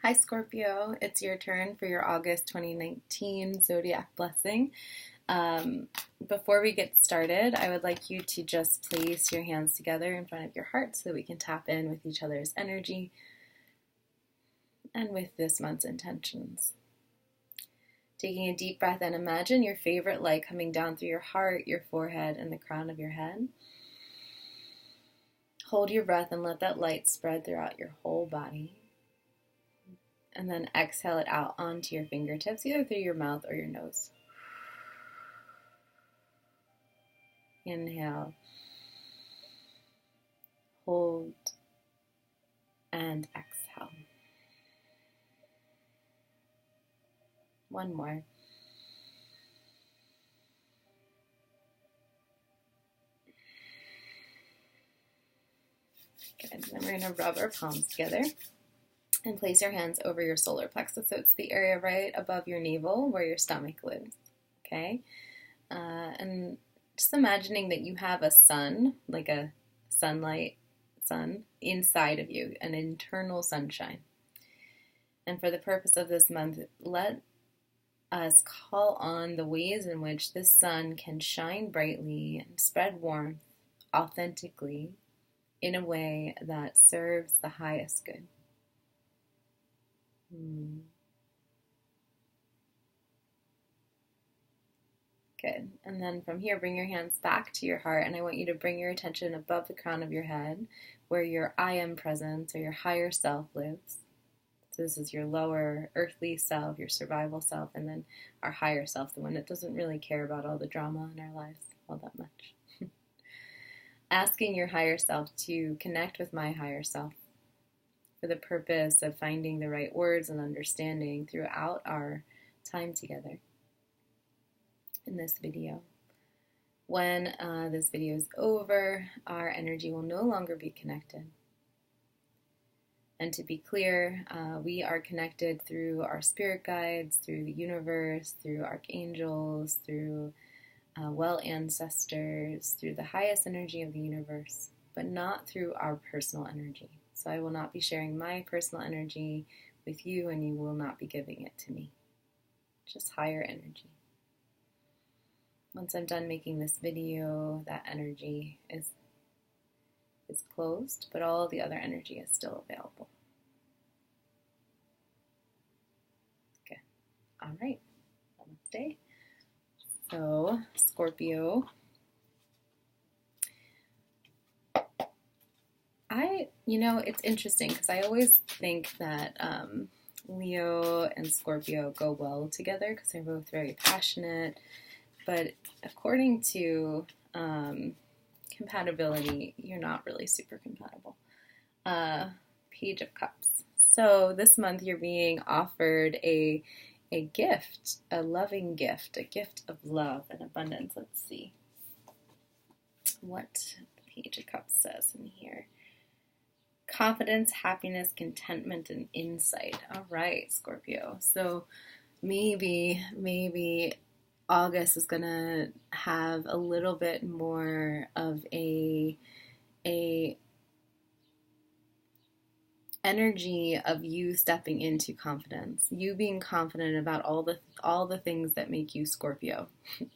Hi, Scorpio. It's your turn for your August 2019 Zodiac blessing. Um, Before we get started, I would like you to just place your hands together in front of your heart so that we can tap in with each other's energy and with this month's intentions. Taking a deep breath and imagine your favorite light coming down through your heart, your forehead, and the crown of your head. Hold your breath and let that light spread throughout your whole body. And then exhale it out onto your fingertips, either through your mouth or your nose. Inhale, hold, and exhale. One more. Good. Then we're going to rub our palms together and place your hands over your solar plexus. So it's the area right above your navel where your stomach lives. Okay? And just imagining that you have a sun, like a sunlight sun, inside of you, an internal sunshine. And for the purpose of this month, let us call on the ways in which this sun can shine brightly and spread warmth authentically in a way that serves the highest good. Good. And then from here, bring your hands back to your heart, and I want you to bring your attention above the crown of your head, where your I am presence or your higher self lives. So this is your lower earthly self, your survival self, and then our higher self, the one that doesn't really care about all the drama in our lives all that much. Asking your higher self to connect with my higher self for the purpose of finding the right words and understanding throughout our time together in this video. When this video is over, our energy will no longer be connected. And to be clear, we are connected through our spirit guides, through the universe, through archangels, through well ancestors, through the highest energy of the universe, but not through our personal energy. So I will not be sharing my personal energy with you, and you will not be giving it to me. Just higher energy. Once I'm done making this video, that energy is closed, but all the other energy is still available. Okay. All right. Namaste. So, Scorpio, it's interesting because I always think that Leo and Scorpio go well together because they're both very passionate. But according to compatibility, you're not really super compatible. Page of Cups. So this month you're being offered a gift, a loving gift, a gift of love and abundance. Let's see what the Page of Cups says in here. Confidence, happiness, contentment, and insight. All right, Scorpio. So maybe August is going to have a little bit more of a energy of you stepping into confidence, you being confident about all the things that make you Scorpio,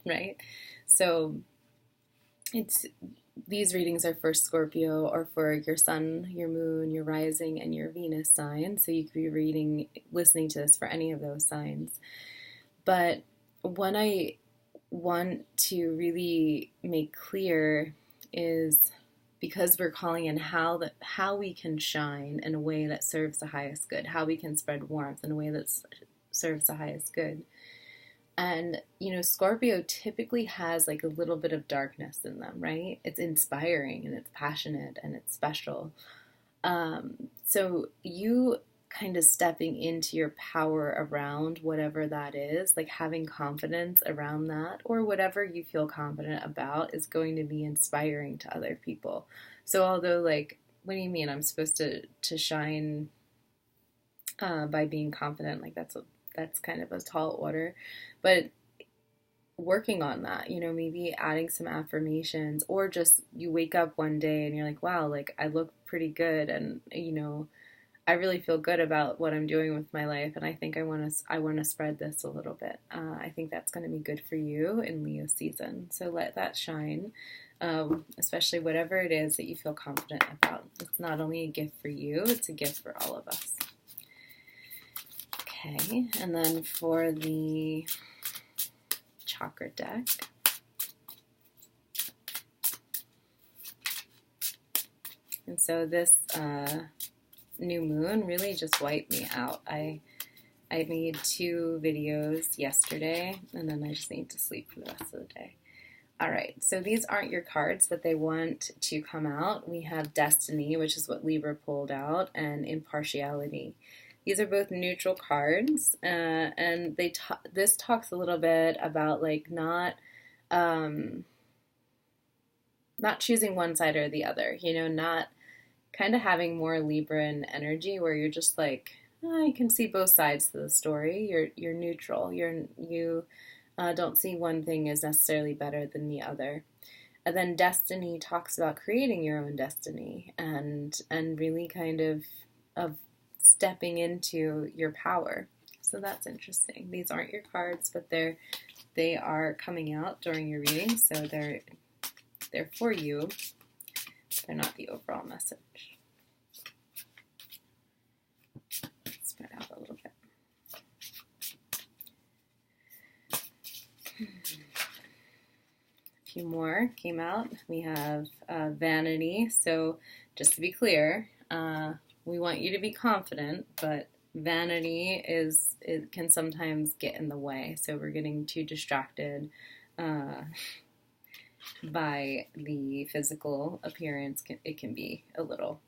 right? So these readings are for Scorpio or for your sun, your moon, your rising, and your Venus sign. So you could be listening to this for any of those signs. But what I want to really make clear is, because we're calling in how we can shine in a way that serves the highest good, how we can spread warmth in a way that serves the highest good. And, Scorpio typically has like a little bit of darkness in them, right? It's inspiring and it's passionate and it's special. So you kind of stepping into your power around whatever that is, like having confidence around that, or whatever you feel confident about, is going to be inspiring to other people. So although, like, what do you mean I'm supposed to shine by being confident? Like that's kind of a tall order, but working on that, maybe adding some affirmations, or just you wake up one day and you're like, wow, like I look pretty good, and I really feel good about what I'm doing with my life, and I think I want to spread this a little bit. I think that's going to be good for you in Leo season. So let that shine, especially whatever it is that you feel confident about. It's not only a gift for you; it's a gift for all of us. Okay, and then for the chakra deck. And so this new moon really just wiped me out. I made 2 videos yesterday, and then I just need to sleep for the rest of the day. All right, so these aren't your cards, but they want to come out. We have Destiny, which is what Libra pulled out, and Impartiality. These are both neutral cards, and this talks a little bit about like not choosing one side or the other, not kind of having more Libran energy where you're just like, you can see both sides to the story. You're neutral. You don't see one thing as necessarily better than the other. And then Destiny talks about creating your own destiny and really kind of stepping into your power. So that's interesting. These aren't your cards, but they are coming out during your reading, so they're for you. They're not the overall message. Spread out a little bit. A few more came out. We have Vanity. So just to be clear, we want you to be confident, but vanity it can sometimes get in the way. So we're getting too distracted by the physical appearance. It can be a little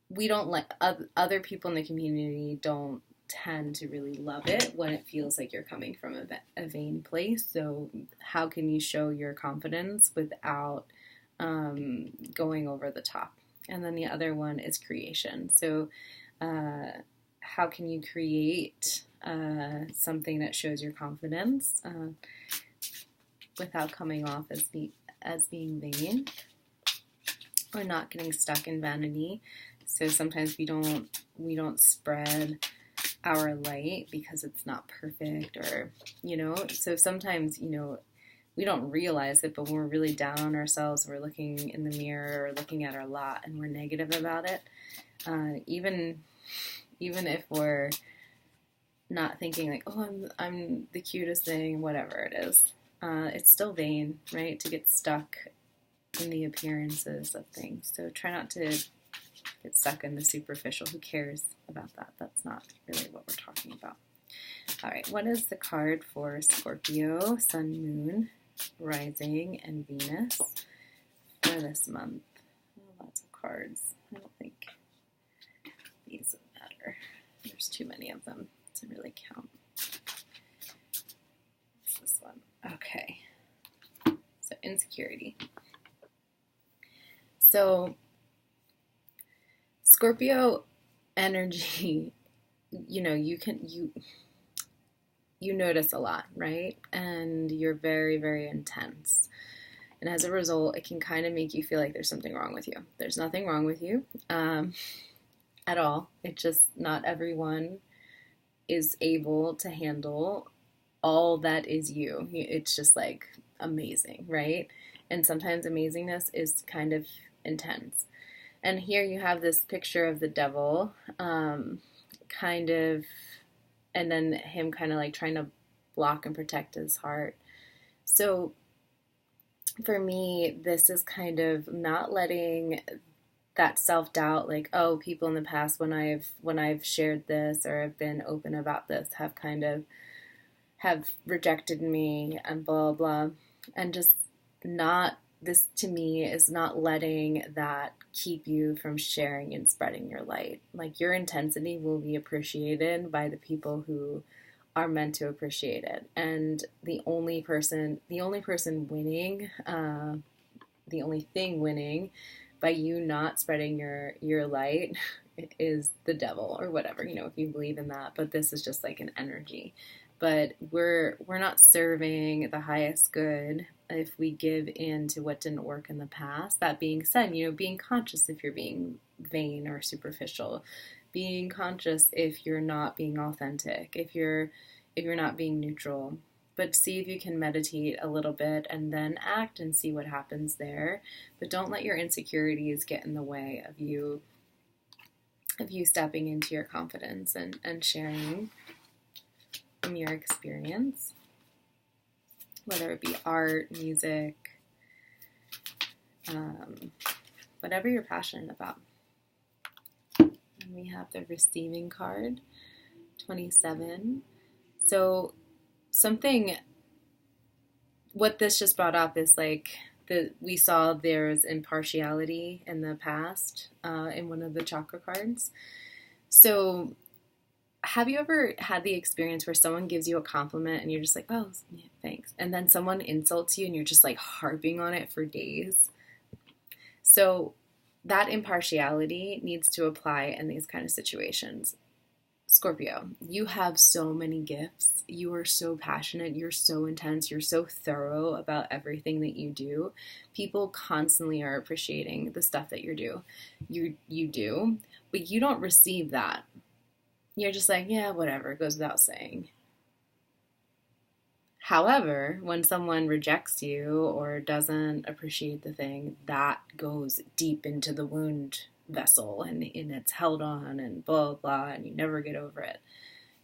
we don't like other people in the community don't tend to really love it when it feels like you're coming from a vain place. So how can you show your confidence without going over the top? And then the other one is creation. So how can you create something that shows your confidence without coming off as being vain or not getting stuck in vanity? So sometimes we don't spread our light because it's not perfect, or so sometimes we don't realize it, but when we're really down on ourselves, we're looking in the mirror or looking at our lot and we're negative about it, even if we're not thinking like, oh, I'm the cutest thing, whatever it is, it's still vain, right? To get stuck in the appearances of things. So try not to get stuck in the superficial. Who cares about that? That's not really what we're talking about. All right, what is the card for Scorpio, Sun, Moon, Rising, and Venus for this month? Oh, lots of cards. I don't think these matter. There's too many of them to really count. What's this one? Okay. So insecurity. So Scorpio energy, you notice a lot, right? And you're very, very intense. And as a result, it can kind of make you feel like there's something wrong with you. There's nothing wrong with you at all. It's just not everyone is able to handle all that is you. It's just like amazing, right? And sometimes amazingness is kind of intense. And here you have this picture of the devil, kind of, and then him kind of like trying to block and protect his heart. So for me, this is kind of not letting that self-doubt, like, oh, people in the past when I've shared this or I've been open about this have rejected me and blah, blah, and just not, this to me is not letting that keep you from sharing and spreading your light. Like, your intensity will be appreciated by the people who are meant to appreciate it. And the only person winning, the only thing winning by you not spreading your light is the devil or whatever, if you believe in that. But this is just like an energy. But we're not serving the highest good if we give in to what didn't work in the past. That being said, being conscious if you're being vain or superficial. Being conscious if you're not being authentic, if you're not being neutral. But see if you can meditate a little bit and then act and see what happens there. But don't let your insecurities get in the way of you stepping into your confidence and sharing from your experience, whether it be art, music, whatever you're passionate about. And we have the receiving card, 27. So what this just brought up is like we saw there's impartiality in the past in one of the chakra cards. So have you ever had the experience where someone gives you a compliment and you're just like, oh, yeah, thanks. And then someone insults you and you're just like harping on it for days? So that impartiality needs to apply in these kind of situations. Scorpio, you have so many gifts. You are so passionate. You're so intense. You're so thorough about everything that you do. People constantly are appreciating the stuff that you do, but you don't receive that. You're just like, yeah, whatever, it goes without saying. However, when someone rejects you or doesn't appreciate the thing, that goes deep into the wound vessel and it's held on and blah, blah, and you never get over it.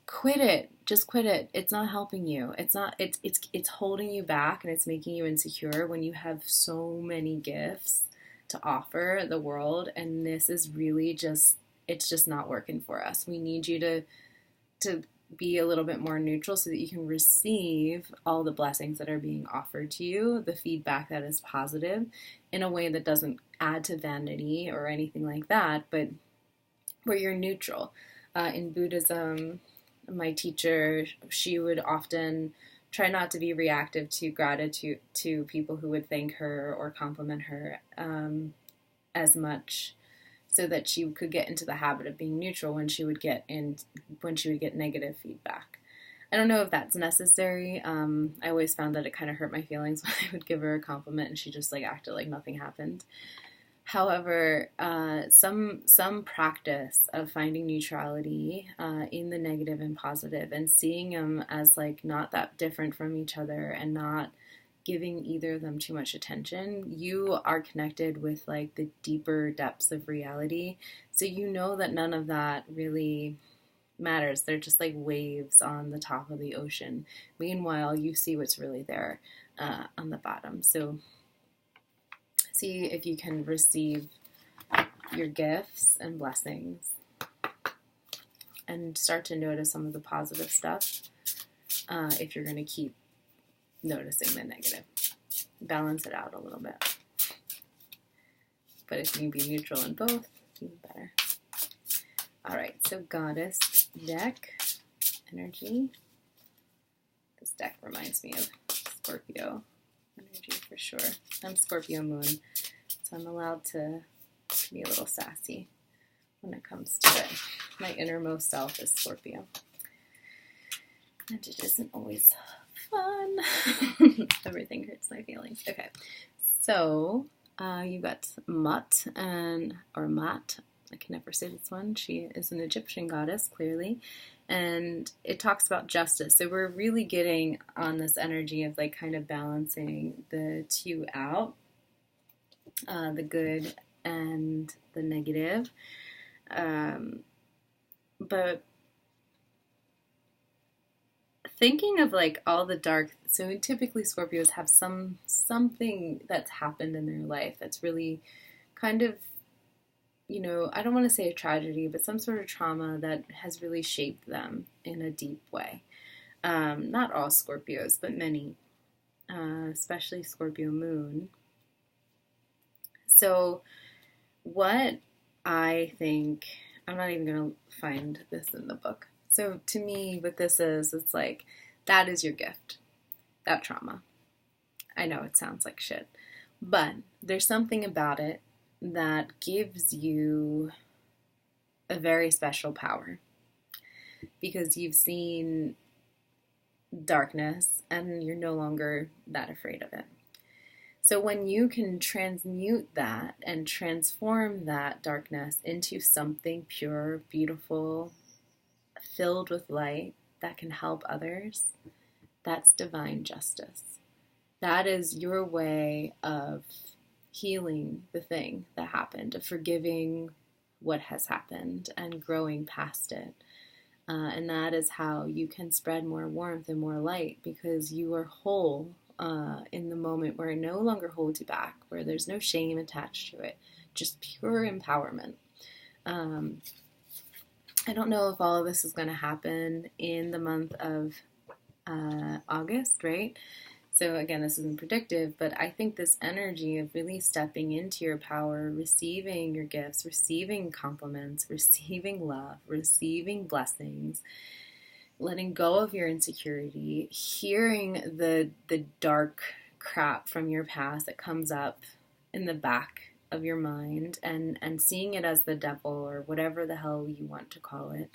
Quit it. Just quit it. It's not helping you. It's holding you back and it's making you insecure when you have so many gifts to offer the world, and this is really it's just not working for us. We need you to be a little bit more neutral so that you can receive all the blessings that are being offered to you, the feedback that is positive, in a way that doesn't add to vanity or anything like that, but where you're neutral. In Buddhism, my teacher, she would often try not to be reactive to gratitude to people who would thank her or compliment her as much, so that she could get into the habit of being neutral when she would get negative feedback. I don't know if that's necessary. I always found that it kind of hurt my feelings when I would give her a compliment and she just like acted like nothing happened. However, some practice of finding neutrality in the negative and positive and seeing them as like not that different from each other and not giving either of them too much attention, you are connected with like the deeper depths of reality. So you know that none of that really matters. They're just like waves on the top of the ocean. Meanwhile, you see what's really there on the bottom. So see if you can receive your gifts and blessings and start to notice some of the positive stuff if you're going to keep noticing the negative. Balance it out a little bit. But if you can be neutral in both, even better. All right, so Goddess deck energy. This deck reminds me of Scorpio energy for sure. I'm Scorpio moon, so I'm allowed to be a little sassy when it comes to it. My innermost self is Scorpio. And it isn't always fun. Everything hurts my feelings. Okay, so you got Mut or Mat. I can never say this one. She is an Egyptian goddess, clearly, and it talks about justice. So we're really getting on this energy of like kind of balancing the two out, the good and the negative, but thinking of like all the dark, so typically Scorpios have something that's happened in their life that's really kind of, you know, I don't want to say a tragedy, but some sort of trauma that has really shaped them in a deep way. Not all Scorpios, but many, especially Scorpio moon. So what I think, I'm not even going to find this in the book. So to me, what this is, it's like, that is your gift, that trauma. I know it sounds like shit, but there's something about it that gives you a very special power because you've seen darkness and you're no longer that afraid of it. So when you can transmute that and transform that darkness into something pure, beautiful, filled with light that can help others, that's divine justice. That is your way of healing the thing that happened, of forgiving what has happened and growing past it. And that is how you can spread more warmth and more light, because you are whole in the moment where it no longer holds you back, where there's no shame attached to it, just pure empowerment. I don't know if all of this is going to happen in the month of August, right? So again, this isn't predictive, but I think this energy of really stepping into your power, receiving your gifts, receiving compliments, receiving love, receiving blessings, letting go of your insecurity, hearing the dark crap from your past that comes up in the back of your mind, and seeing it as the devil or whatever the hell you want to call it,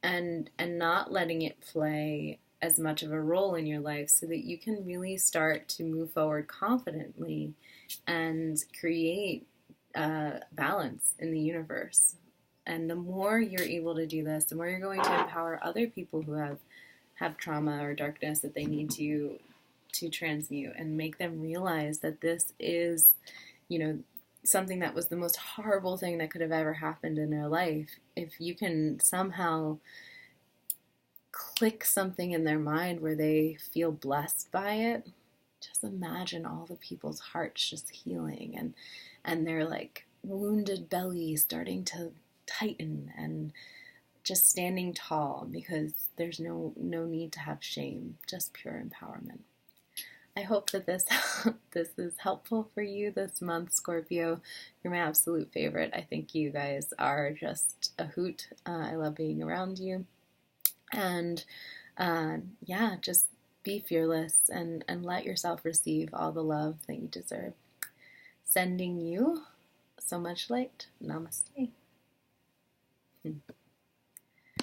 and not letting it play as much of a role in your life, so that you can really start to move forward confidently and create balance in the universe. And the more you're able to do this, the more you're going to empower other people who have trauma or darkness that they need to transmute, and make them realize that this is, something that was the most horrible thing that could have ever happened in their life. If you can somehow click something in their mind where they feel blessed by it, just imagine all the people's hearts just healing, and their like wounded belly starting to tighten and just standing tall, because there's no need to have shame, just pure empowerment. I hope that this is helpful for you this month, Scorpio. You're my absolute favorite. I think you guys are just a hoot. I love being around you. And just be fearless and let yourself receive all the love that you deserve. Sending you so much light. Namaste.